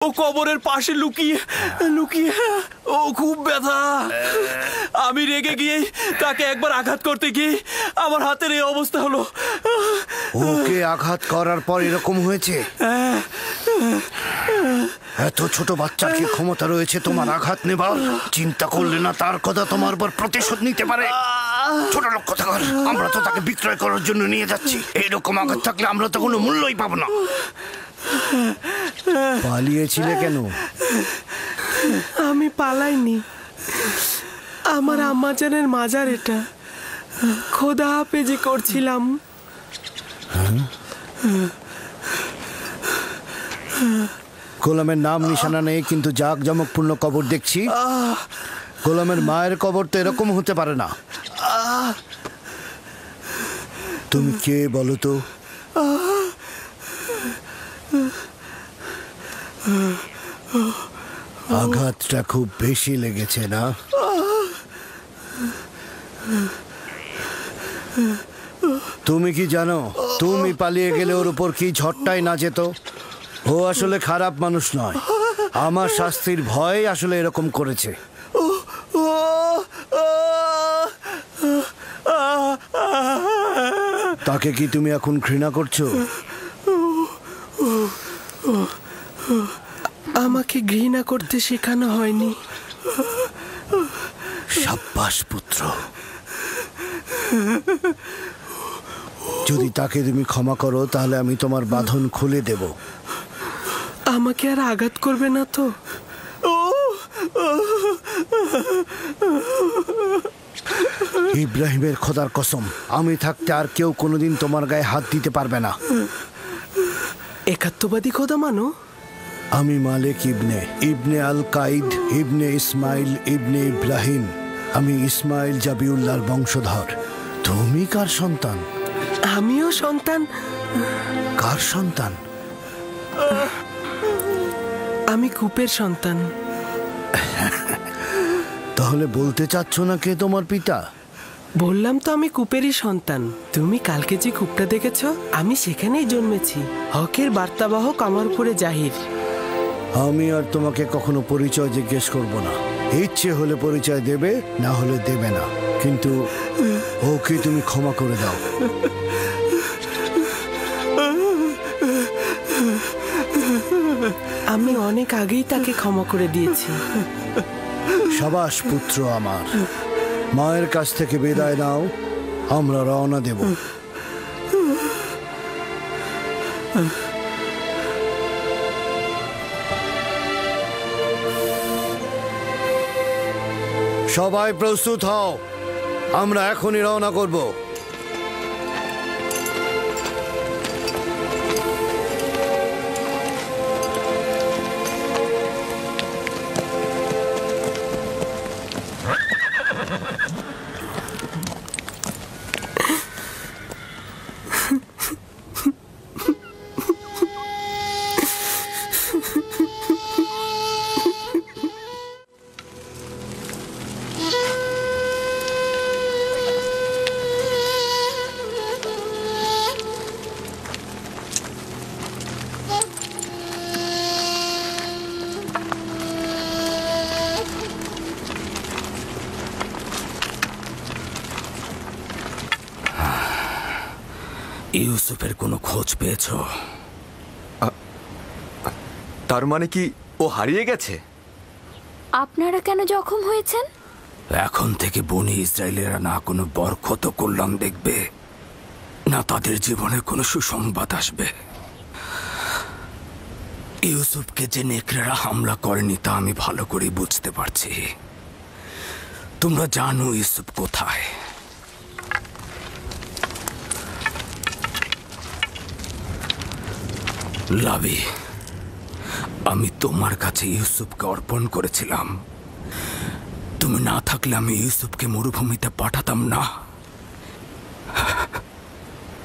ও কবরের পাশে লুকিয়ে লুকিয়ে ও খুব ব্যথা। আমি রেগে গিয়ে তাকে একবার আঘাত করতে গিয়ে আমার হাতের এই অবস্থা হলো। ওকে আঘাত করার পর এরকম হয়েছে? এত ছোট বাচ্চার কি ক্ষমতা রয়েছে তোমার আঘাত নেবার? চিন্তা করলে না তার কথা তোমার উপর প্রতিশোধ নিতে পারে? ছোট লোক কথা কর, আমরা তো তাকে বিক্রয় করার জন্য নিয়ে যাচ্ছি। এইরকম আঘাত থাকলে আমরা তো কোনো মূল্যই পাবো না। পালিয়েছিলে কেন? আমি পালাইনি, আমার আম্মাজানের মাজার এটা, খোদা হাফেজি করছিলাম। গোলামের নাম নিশানা নেই, কিন্তু জাঁকজমকপূর্ণ কবর দেখছি। গোলামের মায়ের কবর তো এরকম হতে পারে না। তুমি কে বলো তো? আঘাতটা খুব বেশি লেগেছে না? তুমি কি জানো তুমি পালিয়ে গেলে ওর উপর কি ঝড়টাই না যেত? ও আসলে খারাপ মানুষ নয়, আমার শাস্তির ভয় আসলে এরকম করেছে। তাকে কি তুমি এখন ঘৃণা করছো? আমাকে ঘৃণা করতে শেখানো হয়নি। সাব্বাস পুত্র, যদি তাকে তুমি ক্ষমা করো তাহলে আমি তোমার বাঁধন খুলে দেব। আমাকে আর আঘাত করবে না তো? ইব্রাহিমের খোদার কসম, আমি থাকতে আর কেউ কোনোদিন তোমার গায়ে হাত দিতে পারবে না। একাত্মবাদী খোদা মানো? আমি মালিক ইবনে ইবনে আল কাইদ ইবনে ইসমাইল ইবনে ইব্রাহিম। আমি ইসমাইল জাবিউল্লাহর বংশধর। তুমি কার সন্তান? আমিও সন্তান। কার সন্তান? আমি কূপের সন্তান। তাহলে বলতে চাচ্ছ না কে তোমার পিতা? বললাম তো আমি কূপেরই সন্তান। তুমি কালকে যে কূপটা দেখেছ, আমি সেখানেই জন্মেছি। হকের বার্তাবাহক আমার উপরে জাহির। আমি আর তোমাকে কখনো পরিচয় জিজ্ঞেস করব না। ইচ্ছে হলে পরিচয় দেবে, না হলে দেবে না, কিন্তু ওকে তুমি ক্ষমা করে দাও। আমি অনেক আগেই তাকে ক্ষমা করে দিয়েছি। সাবাস পুত্র আমার, মায়ের কাছ থেকে বিদায় নাও, আমরা রওনা দেব। সবাই প্রস্তুত হও, আমরা এখনই রওনা করব। ইউসুফের কোনো খোঁজ পেয়েছো? তার মানে কি ও হারিয়ে গেছে? আপনারা কেন জখম হয়েছেন? এখন থেকে বনি ইসরায়েলেরা না কোনো বরকত কল্যাণ দেখবে, না তাদের জীবনে কোনো সুসংবাদ আসবে। ইউসুফকে যে নেকড়েরা হামলা করেনি তা আমি ভালো করে বুঝতে পারছি। তোমরা জানো ইউসুফ কোথায়। লাবি, আমি তোমার কাছে ইউসুফকে অর্পণ করেছিলাম। তুমি না থাকলে আমি ইউসুফকে মরুভূমিতে পাঠাতাম না।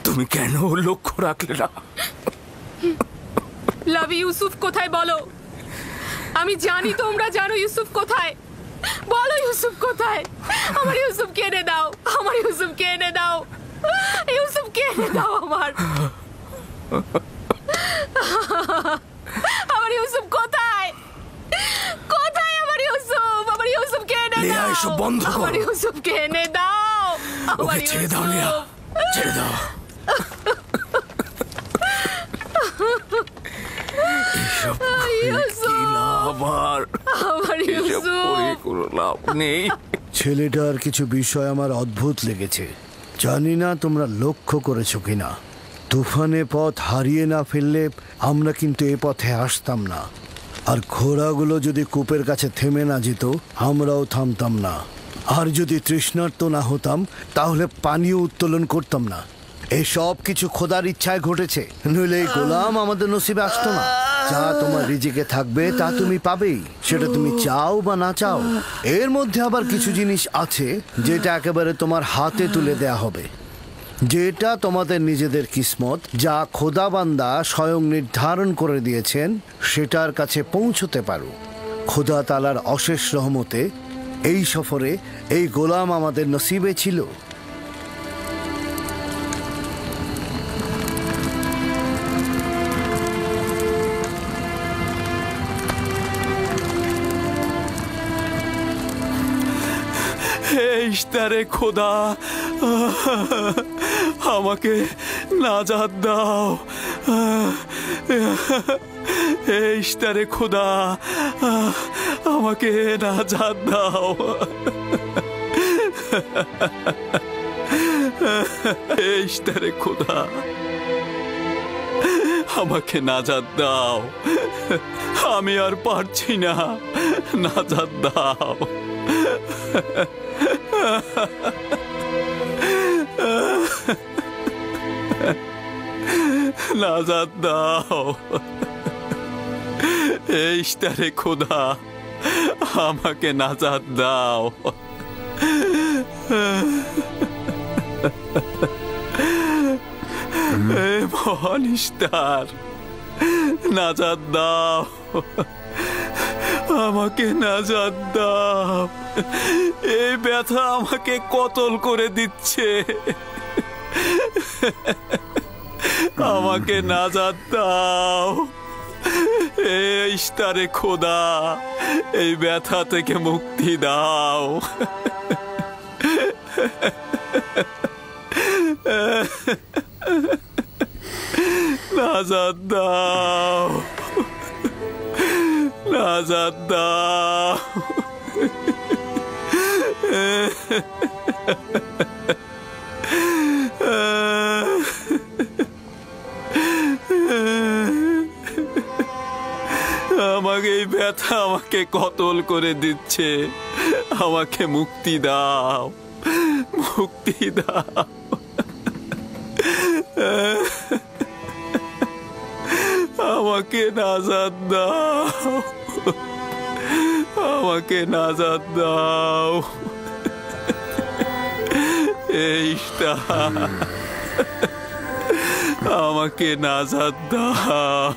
তুমি কেন লক্ষ্য রাখলে না? লাবি, ইউসুফ কোথায় বলো? আমি জানি তোমরা জানো ইউসুফ কোথায়। বলো ইউসুফ কোথায়? আমার ইউসুফকে এনে দাও, আমার ইউসুফকে এনে দাও, ইউসুফকে এনে দাও আমার। আমার ইউসুফ কোথায়? এসব বন্ধ করো। আমার ইউসুফকে এনে দাও। আমার ওকে ছেড়ে দাও লিয়া, ছেড়ে দাও। এসব কি লাভ আর? আমার এসব করে কোনো লাভ নেই। ছেলেটার কিছু বিষয় আমার অদ্ভুত লেগেছে। জানি না তোমরা লক্ষ্য করেছো কিনা, তুফানে পথ হারিয়ে না ফেললে আমরা কিন্তু এ পথে আসতাম না। আর ঘোড়াগুলো যদি কূপের কাছে থেমে না যেত, আমরাও থামতাম না। আর যদি তৃষ্ণার্ত না হতাম, তাহলে পানীয় উত্তোলন করতাম না। এই সব কিছু খোদার ইচ্ছায় ঘটেছে, নইলে এই গোলাম আমাদের নসিবে আসতো না। যা তোমার রিজিকে থাকবে তা তুমি পাবেই, সেটা তুমি চাও বা না চাও। এর মধ্যে আবার কিছু জিনিস আছে যেটা একেবারে তোমার হাতে তুলে দেয়া হবে, যেটা তোমাদের নিজেদের কিসমত, যা খোদাবান্দা স্বয়ং নির্ধারণ করে দিয়েছেন সেটার কাছে পৌঁছতে পারো। খোদা তাআলার অশেষ রহমতে এই সফরে এই গোলাম আমাদের নসিবে ছিল। হে ইশতারে খোদা, আমাকে নাজাত দাও। হে ইশতারে খোদা, আমাকে নাজাত দাও। হে ইশতারে খোদা, আমাকে নাজাত দাও। আমি আর পারছি না, নাজাত দাও। নাজাত দাও। এই ইশতারে খোদা, আমাকে নাজাত দাও। এই মহান ইশতার, নাজাত দাও, আমাকে নাজাত দাও। এই ব্যথা আমাকে কতল করে দিচ্ছে, আমাকে নাজাত দাও। এই ইশতারে খোদা, এই ব্যথা থেকে মুক্তি দাও। নাজাত দাও, নাজাত দাও। আমাকে এই ব্যথা আমাকে কতল করে দিচ্ছে, আমাকে মুক্তি দাও, মুক্তি দাও। আমাকে নাজাত দাও, আমাকে নাজাত দাও। এই ইশতার, আমাকে নাজাত দাও।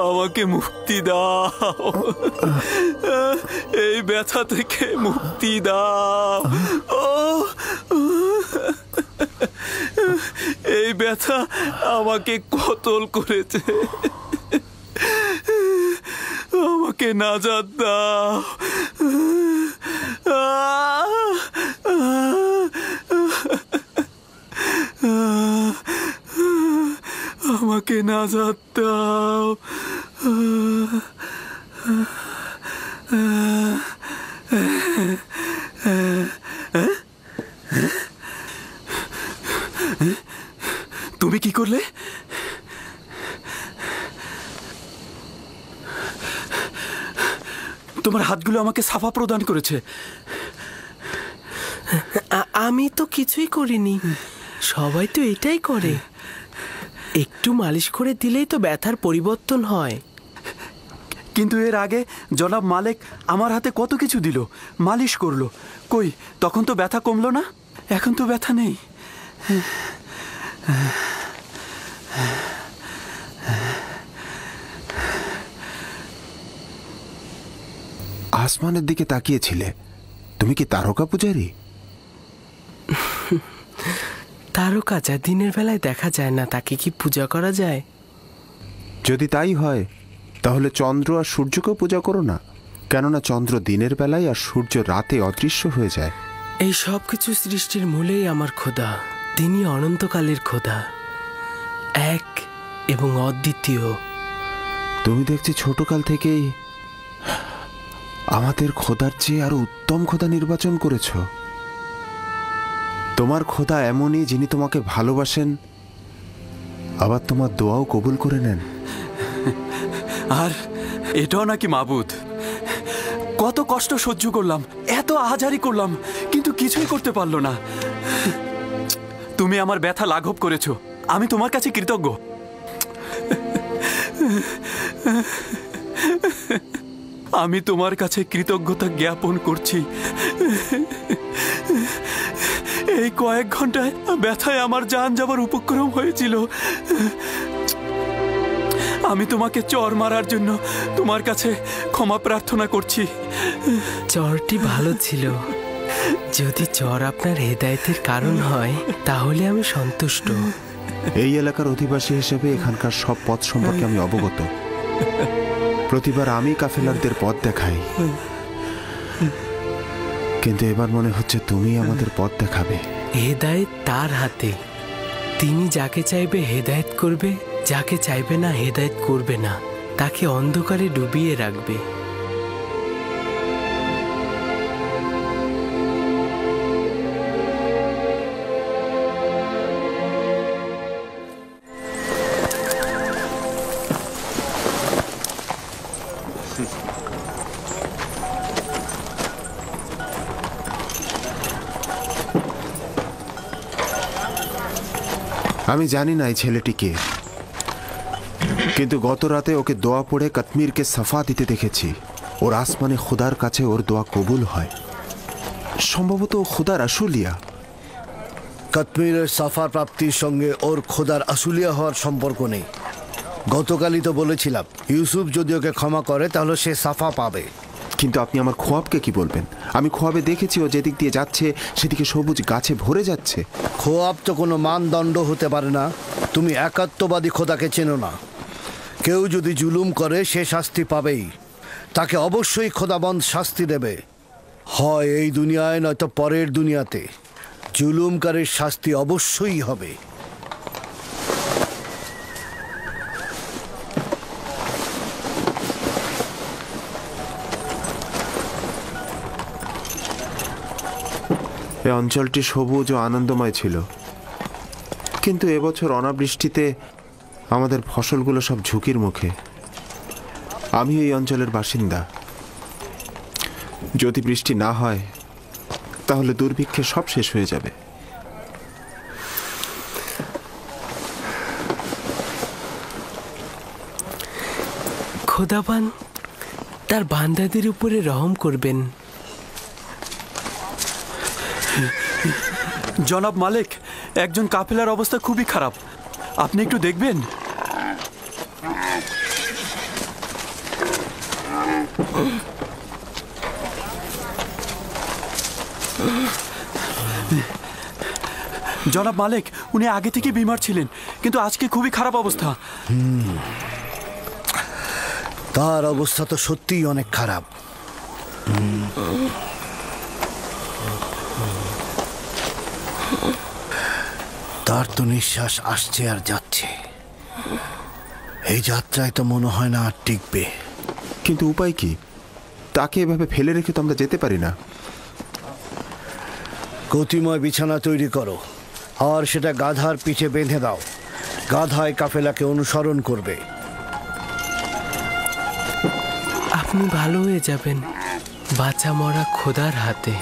আমাকে মুক্তি দাও, এই ব্যথা থেকে মুক্তি দাও। এই ব্যথা আমাকে কতল করেছে, আমাকে নাজাত দাও। আমাকে নাজাত দাও। তুমি কি করলে? তোমার হাতগুলো আমাকে সাফা প্রদান করেছে। আমি তো কিছুই করিনি, সবাই তো এটাই করে। একটু মালিশ করে দিলেই তো ব্যথার পরিবর্তন হয়। কিন্তু এর আগে জনাব মালিক আমার হাতে কত কিছু দিল, মালিশ করলো। কই, তখন তো ব্যথা কমলো না? এখন তো ব্যথা নেই। আসমানের দিকে তাকিয়েছিলে। তুমি কি তারকা পূজারী? তারকা যা দিনের বেলায় দেখা যায় না, তাকে কি পূজা করা যায়? যদি তাই হয় তাহলে চন্দ্র আর সূর্যকেও পূজা করো না, কেননা চন্দ্র দিনের বেলায় আর সূর্য রাতে অদৃশ্য হয়ে যায়। এই সব কিছু সৃষ্টির মূলেই আমার খোদা। তিনি অনন্তকালের খোদা, এক এবং অদ্বিতীয়। তুমি দেখছি ছোটকাল থেকেই আমাদের খোদার চেয়ে আরো উত্তম খোদা নির্বাচন করেছ। তোমার খোদা এমনই, যিনি তোমাকে ভালোবাসেন, আবার তোমার দোয়াও কবুল করে নেন। আর এটাও নাকি মাবুদ? কত কষ্ট সহ্য করলাম, এত আহাজারি করলাম, কিন্তু কিছুই করতে পারলো না। তুমি আমার ব্যথা লাঘব করেছো, আমি তোমার কাছে কৃতজ্ঞ। আমি তোমার কাছে কৃতজ্ঞতা জ্ঞাপন করছি। এই কয়েক ঘন্টায় ব্যথায় আমার জান যাবার উপক্রম হয়েছিল। আমি তোমাকে চর মারার জন্য তোমার কাছে ক্ষমা প্রার্থনা করছি। চরটি ভালো ছিল। যদি চর আপনার হেদায়েতের কারণ হয় তাহলে আমি সন্তুষ্ট। এই এলাকার অধিবাসী হিসেবে এখানকার সব পথ সম্পর্কে আমি অবগত। প্রতিবার আমি কাফেলারদের পথ দেখাই, কিন্তু এবার মনে হচ্ছে তুমি আমাদের পথ দেখাবে। হেদায়েত তার হাতে। তিনি যাকে চাইবে হেদায়েত করবে, যাকে চাইবে না হেদায়েত করবে না, তাকে অন্ধকারে ডুবিয়ে রাখবে। আমি জানি না এই ছেলেটিকে, কিন্তু গত রাতে ওকে দোয়া পড়ে কাশ্মীরকে সাফা দিতে দেখেছি। ওর আসমানে খুদার কাছে ওর দোয়া কবুল হয়। সম্ভবত ও খুদার আশুলিয়া। কাশ্মীরের সাফা প্রাপ্তির সঙ্গে ওর খোদার আশুলিয়া হওয়ার সম্পর্ক নেই। গতকালই তো বলেছিলাম, ইউসুফ যদি ওকে ক্ষমা করে তাহলে সে সাফা পাবে। কিন্তু আপনি আমার খোয়াবকে কি বলবেন? আমি খোয়াবে দেখেছি ও যেদিক দিয়ে যাচ্ছে সেদিকে সবুজ গাছে ভরে যাচ্ছে। খোয়াব তো কোনো মানদণ্ড হতে পারে না। তুমি একাত্মবাদী খোদাকে চেনো না। কেউ যদি জুলুম করে সে শাস্তি পাবেই। তাকে অবশ্যই খোদাবন্ধ শাস্তি দেবে, হয় এই দুনিয়ায় নয়তো পরের দুনিয়াতে। জুলুমকারীর শাস্তি অবশ্যই হবে। এই অঞ্চলটি সবুজ ও আনন্দময় ছিল, কিন্তু এবছর অনাবৃষ্টিতে আমাদের ফসলগুলো সব ঝুঁকির মুখে। আমি এই অঞ্চলের বাসিন্দা। যদি বৃষ্টি না হয় তাহলে দুর্ভিক্ষে সব শেষ হয়ে যাবে। খোদাবান তার বান্দাদের উপরে রহম করবেন। জনাব মালিক, একজন কাফেলার অবস্থা খুবই খারাপ, আপনি একটু দেখবেন? জনাব মালিক, উনি আগে থেকে বিমার ছিলেন, কিন্তু আজকে খুবই খারাপ অবস্থা। তার অবস্থা তো সত্যিই অনেক খারাপ। তার তো নিঃশ্বাস আসছে আর যাচ্ছে। এই যাত্রায় তো মনে হয় না আর টিকবে। কিন্তু উপায় কি? তাকে এভাবে ফেলে রেখে তো আমরা যেতে পারি না। গতিময় বিছানা তৈরি করো আর সেটা গাধার পিঠে বেঁধে দাও। গাধায় কাফেলাকে অনুসরণ করবে। আপনি ভালো হয়ে যাবেন, বাঁচা মরা খোদার হাতে।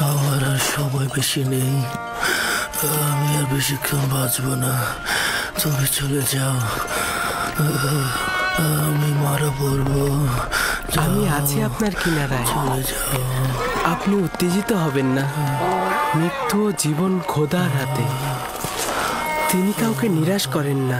আমার আর সময় বেশি নেই। আমি আর বেশিক্ষণ বাঁচব না। তুমি চলে যাও, আমি মারা পড়বো। আমি আছি আপনার কিনারায়। চলে যাও। আপনি উত্তেজিত হবেন না। মৃত্যু ও জীবন খোদার হাতে। তিনি কাউকে নিরাশ করেন না।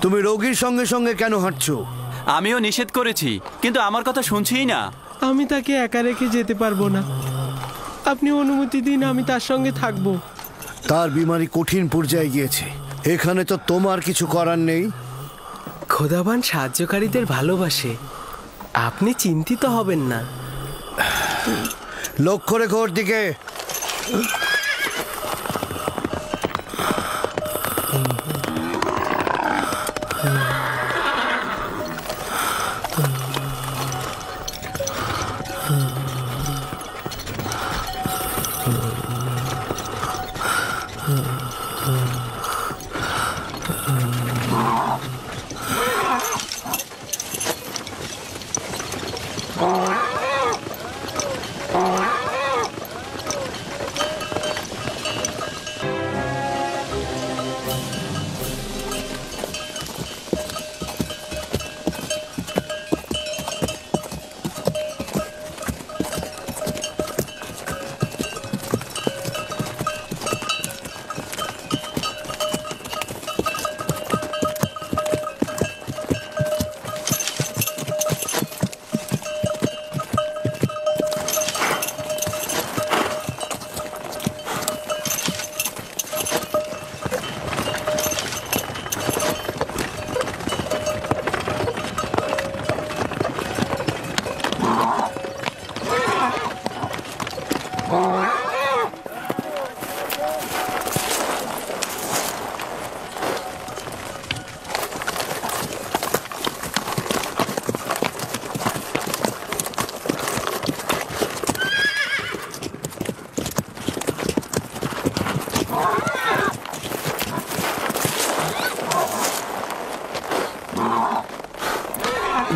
তুমি রোগীর সঙ্গে সঙ্গে কেন হাঁটছো? আমিও নিষেধ করেছি, কিন্তু আমার কথা শুনছেই না। আমি তাকে একা রেখে যেতে পারবো না। আপনি অনুমতি দিন, আমি তার সঙ্গে থাকবো। তার বিমারি কঠিন পর্যায়ে গিয়েছে, এখানে তো তোমার কিছু করার নেই। খোদাবান সাহায্যকারীদের ভালোবাসে, আপনি চিন্তিত হবেন না। লক্ষ্য রেখো ওর দিকে।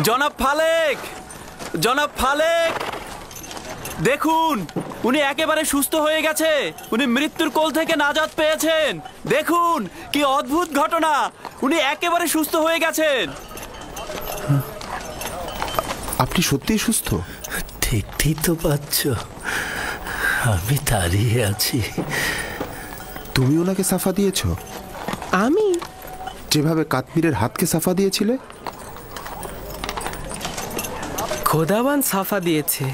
জনাব ফালেক, জনাব ফালেক, দেখুন উনি একেবারে সুস্থ হয়ে গেছে। উনি মৃত্যুর কোল থেকে নাজাত পেয়েছেন। দেখুন কি অদ্ভুত ঘটনা, উনি একেবারে সুস্থ হয়ে গেছেন। আপনি সত্যিই সুস্থ? দেখতেই তো পাচ্ছ, আমি দাঁড়িয়ে আছি। তুমি ওনাকে সাফা দিয়েছ? আমি যেভাবে কাশ্মীরের হাতকে সাফা দিয়েছিলে? খোদাবান সাফা দিয়েছে,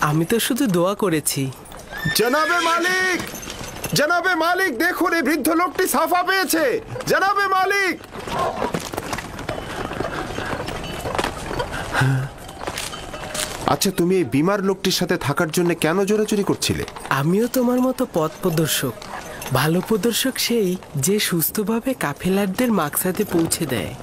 আমি তো শুধু দোয়া করেছি। জনাবে মালিক, জনাবে মালিক, দেখুন এই বৃদ্ধ লোকটি সাফা পেয়েছে। জনাবে মালিক, আচ্ছা তুমি এই বিমার লোকটির সাথে থাকার জন্য কেন জোরাজুরি করছিলে? আমিও তোমার মতো পথ প্রদর্শক। ভালো প্রদর্শক সেই যে সুস্থভাবে কাফেলারদের মাকসাদে পৌঁছে দেয়।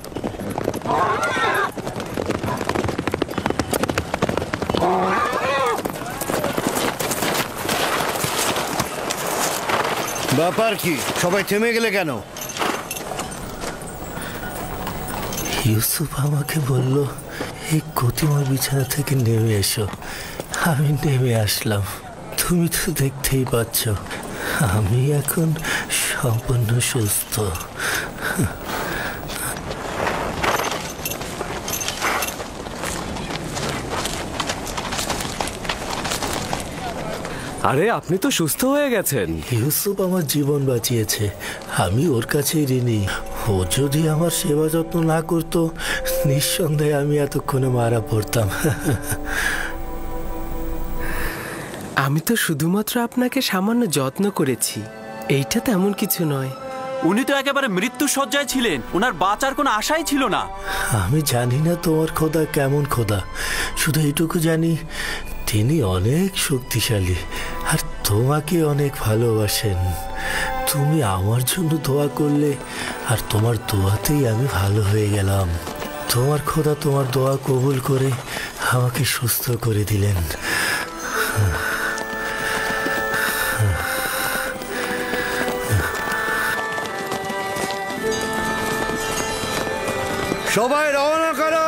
ব্যাপার কি, সবাই থেমে গেলে কেন? ইউসুফ আমাকে বলল এই গতিময় বিছানা থেকে নেমে এসো। আমি নেমে আসলাম। তুমি তো দেখতেই পাচ্ছ আমি এখন সম্পূর্ণ সুস্থ। আরে আপনি তো সুস্থ হয়ে গেছেন। ইউসুফ আমার জীবন বাঁচিয়েছে, আমি ওর কাছেই ঋণী। ও যদি আমার সেবা যত্ন না করতো নিঃসন্দেহে আমি এতক্ষণে মারা পড়তাম। আমি তো শুধুমাত্র আপনাকে সামান্য যত্ন করেছি, এইটা তেমন কিছু নয়। উনি তো একেবারে মৃত্যু সজ্জায় ছিলেন, ওনার বাঁচার কোনো আশাই ছিল না। আমি জানি না তোমার খোদা কেমন খোদা, শুধু এইটুকু জানি তিনি অনেক শক্তিশালী আর তোমাকে অনেক ভালোবাসেন। তুমি আমার জন্য দোয়া করলে, আর তোমার দোয়াতেই আমি ভালো হয়ে গেলাম। তোমার খোদা তোমার দোয়া কবুল করে আমাকে সুস্থ করে দিলেন। সবাই রওনা করো।